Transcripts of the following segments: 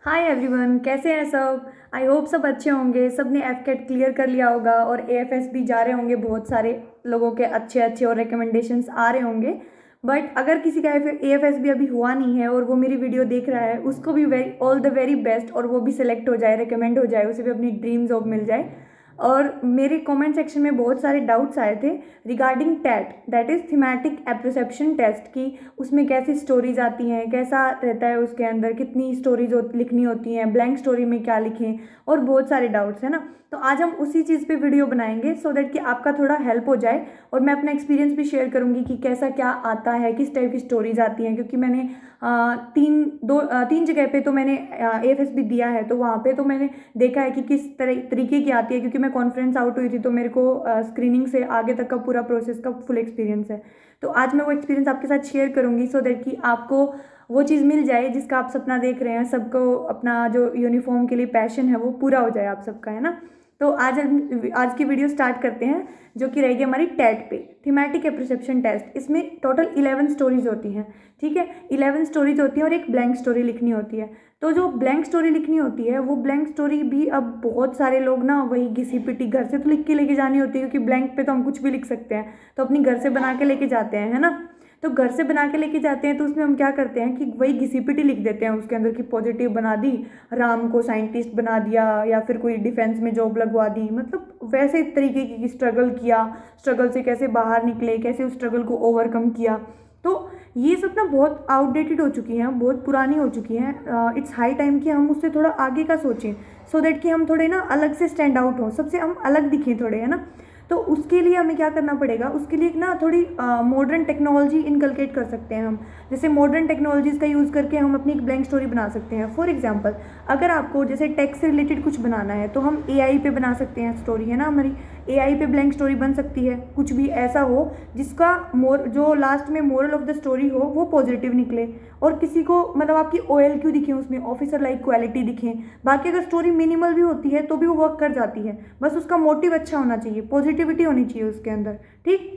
Hi everyone, कैसे हैं सब। आई होप सब अच्छे होंगे। सब ने एफ कैट क्लियर कर लिया होगा और एएफएस भी जा रहे होंगे। बहुत सारे लोगों के अच्छे अच्छे और रिकमेंडेशंस आ रहे होंगे। बट अगर किसी का एएफएस भी अभी हुआ नहीं है और वो मेरी वीडियो देख रहा है, उसको भी very all the very best, और वो भी सिलेक्ट हो जाए, रिकमेंड हो जाए, उसे भी अपनी ड्रीम जॉब मिल जाए। और मेरे कमेंट सेक्शन में बहुत सारे डाउट्स आए थे regarding TAT, that is thematic apperception test, की उसमें कैसी स्टोरीज आती हैं, कैसा रहता है उसके अंदर, कितनी स्टोरीज लिखनी होती हैं, ब्लैंक स्टोरी में क्या लिखें, और बहुत सारे डाउट्स है ना। तो आज हम उसी चीज़ पे वीडियो बनाएंगे सो दैट कि आपका थोड़ा हेल्प हो जाए। और मैं अपना एक्सपीरियंस भी शेयर करूंगी कि कैसा क्या आता है, किस टाइप की स्टोरीज आती हैं, क्योंकि मैंने तीन जगह पे तो मैंने एएफएस भी दिया है, तो वहाँ पे तो मैंने देखा है कि किस तरीके की आती है, क्योंकि मैं कॉन्फ्रेंस आउट हुई थी तो मेरे को स्क्रीनिंग से आगे तक का पूरा प्रोसेस का फुल एक्सपीरियंस है। तो आज मैं वो एक्सपीरियंस आपके साथ शेयर करूंगी सो दैट कि आपको वो चीज़ मिल जाए जिसका आप सपना देख रहे हैं, सबको अपना जो यूनिफॉर्म के लिए पैशन है वो पूरा हो जाए आप सबका, है ना। तो आज की वीडियो स्टार्ट करते हैं, जो कि रहेगी हमारी टैट पे, थीमेटिक एप्रिसेप्शन टेस्ट। इसमें टोटल 11 स्टोरीज होती हैं, ठीक है। 11 स्टोरीज होती हैं और एक ब्लैंक स्टोरी लिखनी होती है। तो जो ब्लैंक स्टोरी लिखनी होती है, वो ब्लैंक स्टोरी भी अब बहुत सारे लोग ना वही घिसी पिटी घर से तो लिख के लेके जानी होती है, क्योंकि ब्लैंक पे तो हम कुछ भी लिख सकते हैं, तो अपनी घर से बना के लेके जाते हैं, है ना। तो घर से बना के लेके जाते हैं तो उसमें हम क्या करते हैं कि वही घिसी पिटी लिख देते हैं उसके अंदर, की पॉजिटिव बना दी, राम को साइंटिस्ट बना दिया, या फिर कोई डिफेंस में जॉब लगवा दी, मतलब वैसे तरीके की स्ट्रगल किया, स्ट्रगल से कैसे बाहर निकले, कैसे उस स्ट्रगल को ओवरकम किया। तो ये सब ना बहुत आउटडेटेड हो चुकी हैं, बहुत पुरानी हो चुकी हैं। इट्स हाई टाइम कि हम उससे थोड़ा आगे का सोचें, सो दैट कि हम थोड़े ना अलग से स्टैंड आउट हों, सबसे हम अलग दिखें थोड़े, है ना। तो उसके लिए हमें क्या करना पड़ेगा, उसके लिए एक ना थोड़ी मॉडर्न टेक्नोलॉजी इनकलकेट कर सकते हैं हम। जैसे मॉडर्न टेक्नोलॉजीज़ का यूज़ करके हम अपनी एक ब्लैंक स्टोरी बना सकते हैं। फॉर एग्जांपल, अगर आपको जैसे टेक से रिलेटेड कुछ बनाना है तो हम एआई पे बना सकते हैं स्टोरी, है ना। हमारी एआई पे ब्लैंक स्टोरी बन सकती है, कुछ भी ऐसा हो जिसका जो लास्ट में मोरल ऑफ द स्टोरी हो वो पॉजिटिव निकले, और किसी को मतलब आपकी ओएल क्यों दिखे, उसमें ऑफिसर लाइक क्वालिटी दिखे। बाकी अगर स्टोरी मिनिमल भी होती है तो भी वो वर्क कर जाती है, बस उसका मोटिव अच्छा होना चाहिए, पॉजिटिविटी होनी चाहिए उसके अंदर, ठीक।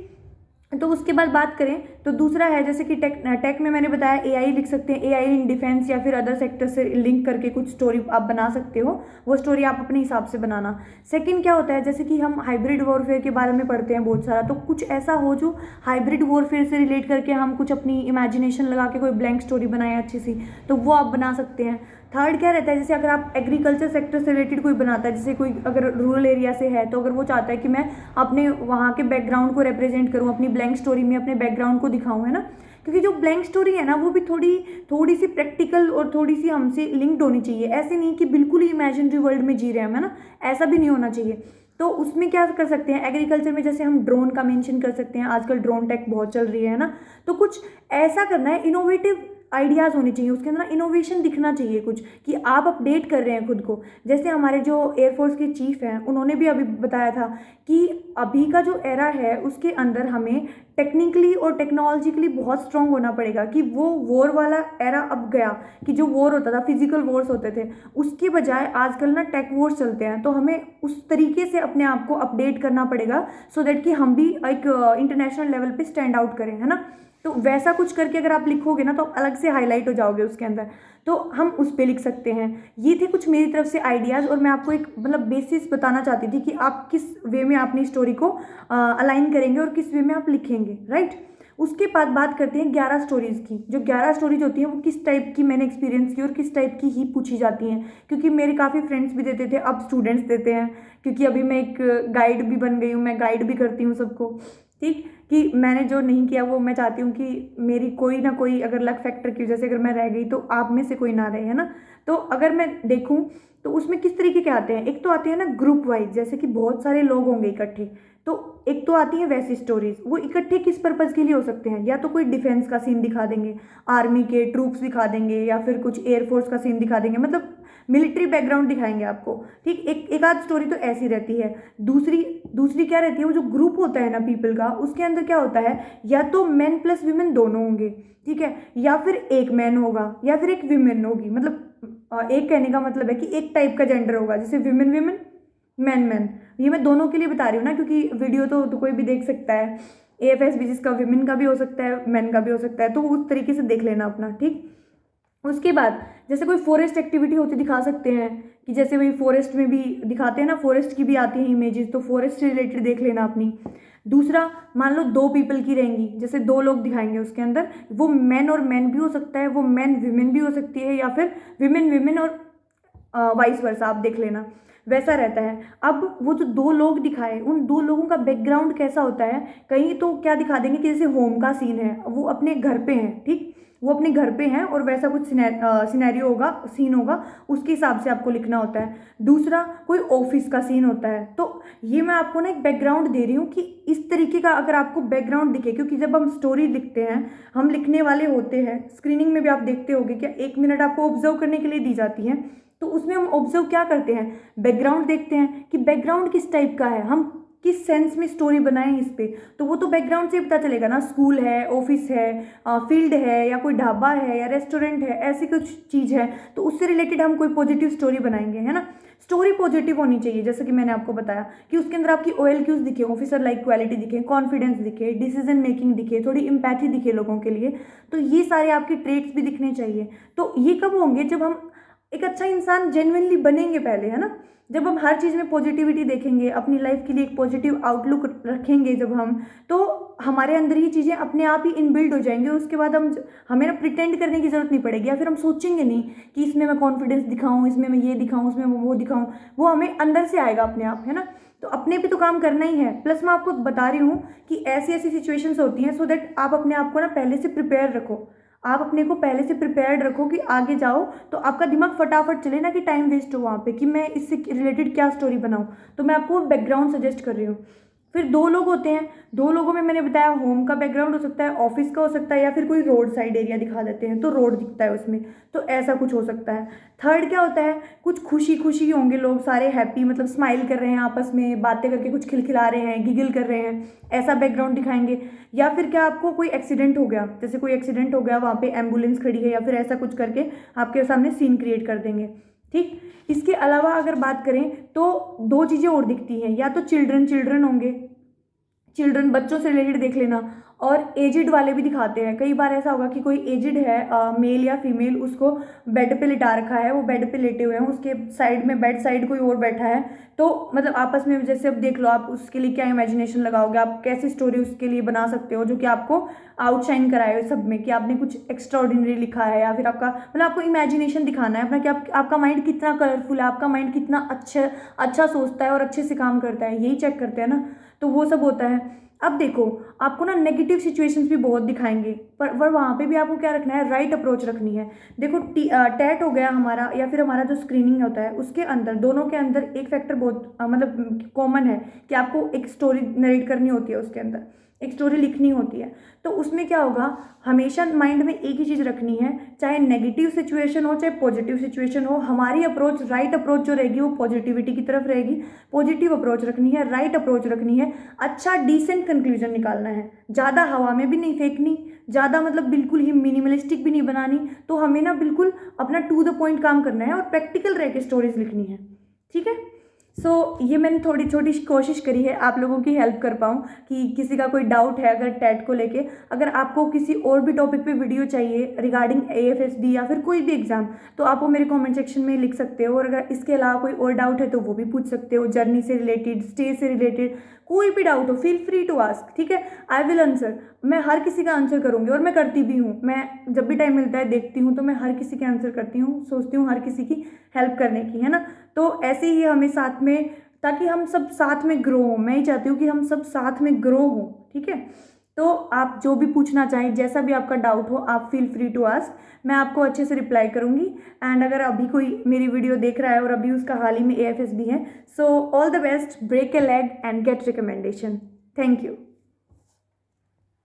तो उसके बाद बात करें तो दूसरा है, जैसे कि टेक में मैंने बताया एआई लिख सकते हैं, एआई इन डिफेंस या फिर अदर सेक्टर से लिंक करके कुछ स्टोरी आप बना सकते हो, वो स्टोरी आप अपने हिसाब से बनाना। सेकंड क्या होता है, जैसे कि हम हाइब्रिड वॉरफेयर के बारे में पढ़ते हैं बहुत सारा, तो कुछ ऐसा हो जो हाइब्रिड वॉरफेयर से रिलेट करके हम कुछ अपनी इमेजिनेशन लगा के कोई ब्लैंक स्टोरी बनाए अच्छी सी, तो वो आप बना सकते हैं। थर्ड क्या रहता है, जैसे अगर आप एग्रीकल्चर सेक्टर से रिलेटेड कोई बनाता है, जैसे कोई अगर रूरल एरिया से है, तो अगर वो चाहता है कि मैं अपने वहाँ के बैकग्राउंड को रिप्रेजेंट करूँ, अपनी ब्लैंक स्टोरी में अपने बैकग्राउंड को दिखाऊँ, है ना। क्योंकि जो ब्लैंक स्टोरी है ना वो भी थोड़ी थोड़ी सी प्रैक्टिकल और थोड़ी सी हमसे लिंक्ड होनी चाहिए। ऐसे नहीं कि बिल्कुल ही इमेजिनरी वर्ल्ड में जी रहे हैं, है ना, ऐसा भी नहीं होना चाहिए। तो उसमें क्या कर सकते हैं, एग्रीकल्चर में जैसे हम ड्रोन का मेंशन कर सकते हैं, आजकल ड्रोन टेक बहुत चल रही है ना। तो कुछ ऐसा करना है, इनोवेटिव आइडियाज़ होने चाहिए उसके अंदर, इनोवेशन दिखना चाहिए कुछ, कि आप अपडेट कर रहे हैं खुद को। जैसे हमारे जो एयरफोर्स के चीफ हैं उन्होंने भी अभी बताया था कि अभी का जो एरा है उसके अंदर हमें टेक्निकली और टेक्नोलॉजिकली बहुत स्ट्रांग होना पड़ेगा, कि वो वॉर वाला एरा अब गया, कि जो वॉर होता था फिजिकल वॉर्स होते थे, उसके बजाय आजकल ना टेक वॉर्स चलते हैं। तो हमें उस तरीके से अपने आप को अपडेट करना पड़ेगा सो दैट कि हम भी एक इंटरनेशनल लेवल पे स्टैंड आउट करें, है ना। तो वैसा कुछ करके अगर आप लिखोगे ना तो आप अलग से हाईलाइट हो जाओगे उसके अंदर, तो हम उस पर लिख सकते हैं। ये थे कुछ मेरी तरफ से आइडियाज़, और मैं आपको एक मतलब बेसिस बताना चाहती थी कि आप किस वे में अपनी स्टोरी को अलाइन करेंगे और किस वे में आप लिखेंगे, राइट। उसके बाद बात करते हैं 11 स्टोरीज़ की। जो 11 स्टोरीज होती हैं वो किस टाइप की मैंने एक्सपीरियंस की और किस टाइप की ही पूछी जाती हैं, क्योंकि मेरे काफ़ी फ्रेंड्स भी देते थे, अब स्टूडेंट्स देते हैं, क्योंकि अभी मैं एक गाइड भी बन गई हूँ, मैं गाइड भी करती हूँ सबको, ठीक। कि मैंने जो नहीं किया वो मैं चाहती हूँ कि मेरी कोई ना कोई अगर लक फैक्टर की वजह से अगर मैं रह गई तो आप में से कोई ना रहे, है ना। तो अगर मैं देखूँ तो उसमें किस तरीके के आते हैं, एक तो आते हैं ना ग्रुप वाइज, जैसे कि बहुत सारे लोग होंगे इकट्ठे, तो एक तो आती है वैसी स्टोरीज, वो इकट्ठे किस पर्पज़ के लिए हो सकते हैं, या तो कोई डिफेंस का सीन दिखा देंगे, आर्मी के ट्रूप्स दिखा देंगे, या फिर कुछ एयरफोर्स का सीन दिखा देंगे, मतलब मिलिट्री बैकग्राउंड दिखाएंगे आपको, ठीक। एक आध स्टोरी तो ऐसी रहती है। दूसरी दूसरी क्या रहती है, वो जो ग्रुप होता है ना पीपल का, उसके अंदर क्या होता है, या तो मैन प्लस वीमेन दोनों होंगे, ठीक है, या फिर एक मैन होगा या फिर एक वीमेन होगी, मतलब एक कहने का मतलब है कि एक टाइप का जेंडर होगा, जैसे विमेन विमेन, मैन मैन। ये मैं दोनों के लिए बता रही हूँ ना, क्योंकि वीडियो तो कोई भी देख सकता है, एएफएस भी जिसका विमेन का भी हो सकता है मैन का भी हो सकता है, तो उस तरीके से देख लेना अपना, ठीक। उसके बाद जैसे कोई फॉरेस्ट एक्टिविटी होती दिखा सकते हैं कि जैसे वही फॉरेस्ट में भी दिखाते हैं ना, फॉरेस्ट की भी आती है इमेजेस, तो फॉरेस्ट से रिलेटेड देख लेना अपनी। दूसरा, मान लो 2 पीपल की रहेंगी, जैसे 2 लोग दिखाएंगे उसके अंदर, वो मैन और मैन भी हो सकता है, वो मैन विमेन भी हो सकती है, या फिर विमेन विमेन और वाइस वर्सा, आप देख लेना वैसा रहता है। अब वो जो 2 लोग दिखाए, उन 2 लोगों का बैकग्राउंड कैसा होता है, कहीं तो क्या दिखा देंगे कि जैसे होम का सीन है, वो अपने घर पे हैं, ठीक, वो अपने घर पे हैं और वैसा कुछ सिनेरियो होगा, सीन होगा, उसके हिसाब से आपको लिखना होता है। दूसरा, कोई ऑफिस का सीन होता है। तो ये मैं आपको ना एक बैकग्राउंड दे रही हूँ कि इस तरीके का अगर आपको बैकग्राउंड दिखे, क्योंकि जब हम स्टोरी लिखते हैं, हम लिखने वाले होते हैं, स्क्रीनिंग में भी आप देखते होगे क्या 1 मिनट आपको ऑब्जर्व करने के लिए दी जाती है, तो उसमें हम ऑब्जर्व क्या करते हैं, बैकग्राउंड देखते हैं कि बैकग्राउंड किस टाइप का है, हम किस सेंस में स्टोरी बनाएं इस पे, तो वो तो बैकग्राउंड से ही पता चलेगा ना। स्कूल है, ऑफिस है, फील्ड है, या कोई ढाबा है या रेस्टोरेंट है, ऐसी कुछ चीज़ है, तो उससे रिलेटेड हम कोई पॉजिटिव स्टोरी बनाएंगे, है ना। स्टोरी पॉजिटिव होनी चाहिए, जैसे कि मैंने आपको बताया कि उसके अंदर आपकी OLQs दिखे, ऑफिसर लाइक क्वालिटी दिखे, कॉन्फिडेंस दिखे, डिसीजन मेकिंग दिखे, थोड़ी इम्पैथी दिखे लोगों के लिए, तो ये सारे आपके ट्रेट्स भी दिखने चाहिए। तो ये कब होंगे, जब हम एक अच्छा इंसान जेन्युइनली बनेंगे पहले, है ना। जब हम हर चीज़ में पॉजिटिविटी देखेंगे, अपनी लाइफ के लिए एक पॉजिटिव आउटलुक रखेंगे जब हम, तो हमारे अंदर ही चीज़ें अपने आप ही इनबिल्ड हो जाएंगे। उसके बाद हमें ना प्रिटेंड करने की ज़रूरत नहीं पड़ेगी, या फिर हम सोचेंगे नहीं कि इसमें मैं कॉन्फिडेंस दिखाऊं, इसमें मैं ये दिखाऊं, उसमें मैं वो दिखाऊं, वो हमें अंदर से आएगा अपने आप, है ना। तो अपने पे तो काम करना ही है। प्लस मैं आपको बता रही हूँ कि ऐसी ऐसी सिचुएशंस होती हैं, सो दैट आप अपने आप को ना पहले से प्रिपेयर रखो, आप अपने को पहले से प्रिपेयर्ड रखो कि आगे जाओ तो आपका दिमाग फटाफट चले, ना कि टाइम वेस्ट हो वहाँ पे कि मैं इससे रिलेटेड क्या स्टोरी बनाऊँ। तो मैं आपको बैकग्राउंड सजेस्ट कर रही हूँ। फिर 2 लोग होते हैं, 2 लोगों में मैंने बताया होम का बैकग्राउंड हो सकता है, ऑफिस का हो सकता है, या फिर कोई रोड साइड एरिया दिखा देते हैं तो रोड दिखता है उसमें, तो ऐसा कुछ हो सकता है। थर्ड क्या होता है, कुछ खुशी खुशी होंगे लोग सारे, हैप्पी, मतलब स्माइल कर रहे हैं, आपस में बातें करके कुछ खिलखिला रहे हैं, गिगल कर रहे हैं, ऐसा बैकग्राउंड दिखाएंगे। या फिर क्या, आपको कोई एक्सीडेंट हो गया, जैसे कोई एक्सीडेंट हो गया, वहाँ पे एम्बुलेंस खड़ी है, या फिर ऐसा कुछ करके आपके सामने सीन क्रिएट कर देंगे, ठीक। इसके अलावा अगर बात करें तो 2 चीज़ें और दिखती हैं, या तो चिल्ड्रन होंगे, चिल्ड्रन बच्चों से रिलेटेड देख लेना, और एजिड वाले भी दिखाते हैं। कई बार ऐसा होगा कि कोई एजिड है, मेल या फीमेल, उसको बेड पे लिटा रखा है, वो बेड पे लेटे हुए हैं, उसके साइड में बेड साइड कोई और बैठा है, तो मतलब आपस में जैसे अब देख लो, आप उसके लिए क्या इमेजिनेशन लगाओगे, आप कैसी स्टोरी उसके लिए बना सकते हो जो कि आपको आउटशाइन कराए सब में, कि आपने कुछ एक्स्ट्रा ऑर्डिनरी लिखा है, या फिर आपका मतलब आपको इमेजिनेशन दिखाना है अपना कि आपका माइंड कितना कलरफुल है, आपका माइंड कितना अच्छा सोचता है और अच्छे से काम करता है, यही चेक करते हैं ना। तो वो सब होता है। अब देखो, आपको ना नेगेटिव सिचुएशंस भी बहुत दिखाएंगे, पर वहाँ पे भी आपको क्या रखना है, राइट अप्रोच रखनी है। देखो टैट हो गया हमारा, या फिर हमारा जो स्क्रीनिंग होता है उसके अंदर, दोनों के अंदर एक फैक्टर बहुत मतलब कॉमन है कि आपको एक स्टोरी नरेट करनी होती है, उसके अंदर एक स्टोरी लिखनी होती है। तो उसमें क्या होगा, हमेशा माइंड में एक ही चीज़ रखनी है, चाहे नेगेटिव सिचुएशन हो चाहे पॉजिटिव सिचुएशन हो, हमारी अप्रोच, राइट अप्रोच जो रहेगी वो पॉजिटिविटी की तरफ रहेगी। पॉजिटिव अप्रोच रखनी है, राइट अप्रोच रखनी है, अच्छा डिसेंट कंक्लूजन निकालना है, ज़्यादा हवा में भी नहीं फेंकनी, ज़्यादा मतलब बिल्कुल ही मिनिमलिस्टिक भी नहीं बनानी। तो हमें ना बिल्कुल अपना टू द पॉइंट काम करना है और प्रैक्टिकल रह के स्टोरीज लिखनी है, ठीक है। ये मैंने थोड़ी छोटी कोशिश करी है आप लोगों की हेल्प कर पाऊँ, कि किसी का कोई डाउट है अगर टैट को लेके, अगर आपको किसी और भी टॉपिक पे वीडियो चाहिए रिगार्डिंग AFSB या फिर कोई भी एग्जाम, तो आप वो मेरे कमेंट सेक्शन में लिख सकते हो। और अगर इसके अलावा कोई और डाउट है तो वो भी पूछ सकते हो, जर्नी से रिलेटेड, स्टे से रिलेटेड, कोई भी डाउट हो, फील फ्री टू आस्क, ठीक है। आई विल आंसर, मैं हर किसी का आंसर करूँगी, और मैं करती भी हूँ। मैं जब भी टाइम मिलता है देखती हूँ तो मैं हर किसी के आंसर करती हूँ, सोचती हूँ हर किसी की हेल्प करने की, है ना। तो ऐसे ही हमें साथ में, ताकि हम सब साथ में ग्रो हों, मैं ही चाहती हूँ कि हम सब साथ में ग्रो हों, ठीक है। तो आप जो भी पूछना चाहें, जैसा भी आपका डाउट हो, आप फील फ्री टू आस्क, मैं आपको अच्छे से रिप्लाई करूँगी। एंड अगर अभी कोई मेरी वीडियो देख रहा है और अभी उसका हाल ही में AFSB है, so all the best, break a leg and get recommendation. Thank you.